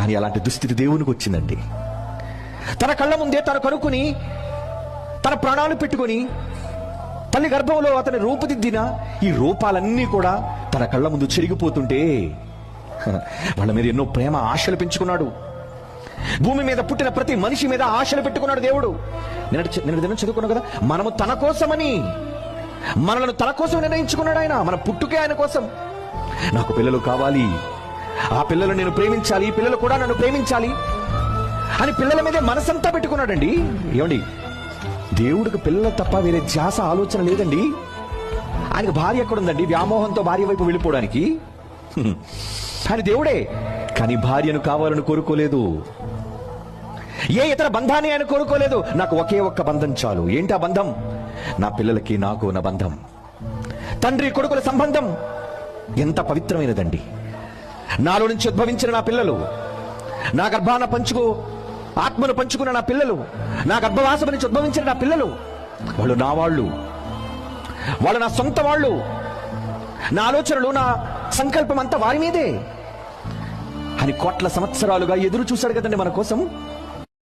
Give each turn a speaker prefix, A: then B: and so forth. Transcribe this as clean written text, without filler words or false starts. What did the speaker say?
A: కానీ అలాంటి దుస్థితి దేవునికి వచ్చిందండి. తన కళ్ళ ముందే తను కనుక్కుని తన ప్రాణాలు పెట్టుకొని తల్లి గర్భంలో అతని రూపుదిద్దిన ఈ రూపాలన్నీ కూడా తన కళ్ళ ముందు చెరిగిపోతుంటే వాళ్ళ మీద ఎన్నో ప్రేమ ఆశలు పెంచుకున్నాడు. భూమి మీద పుట్టిన ప్రతి మనిషి మీద ఆశలు పెట్టుకున్నాడు దేవుడు. నిన్న దినం చదువుకున్నావు కదా, మనము తన కోసమని, మనలను తన కోసం నిర్ణయించుకున్నాడు ఆయన. మన పుట్టుకే ఆయన కోసం. నాకు పిల్లలు కావాలి, ఆ పిల్లలు నేను ప్రేమించాలి, పిల్లలు కూడా నన్ను ప్రేమించాలి అని పిల్లల మీదే మనసంతా పెట్టుకున్నాడండి. ఏమండి, దేవుడికి పిల్లలు తప్ప వేరే ధ్యాస ఆలోచన లేదండి. ఆయనకు భార్య ఎక్కడుందండి వ్యామోహంతో భార్య వైపు వెళ్ళిపోవడానికి? ఆయన దేవుడే, కానీ భార్యను కావాలని కోరుకోలేదు. ఏ ఇతర బంధాన్ని ఆయన కోరుకోలేదు. నాకు ఒకే ఒక్క బంధం చాలు. ఏంటి ఆ బంధం? నా పిల్లలకి నాకు ఉన్న బంధం, తండ్రి కొడుకుల సంబంధం ఎంత పవిత్రమైనదండి. నాలో నుంచి ఉద్భవించిన నా పిల్లలు, నా గర్భాన ఆత్మను పంచుకున్న నా పిల్లలు, నా గర్భవాసము నుంచి ఉద్భవించిన నా పిల్లలు, వాళ్ళు నా వాళ్ళు, వాళ్ళు నా సొంత వాళ్ళు. నా ఆలోచనలు, నా సంకల్పం అంతా వారి మీదే అని కోట్ల సంవత్సరాలుగా ఎదురు చూశాడు కదండి మన కోసం.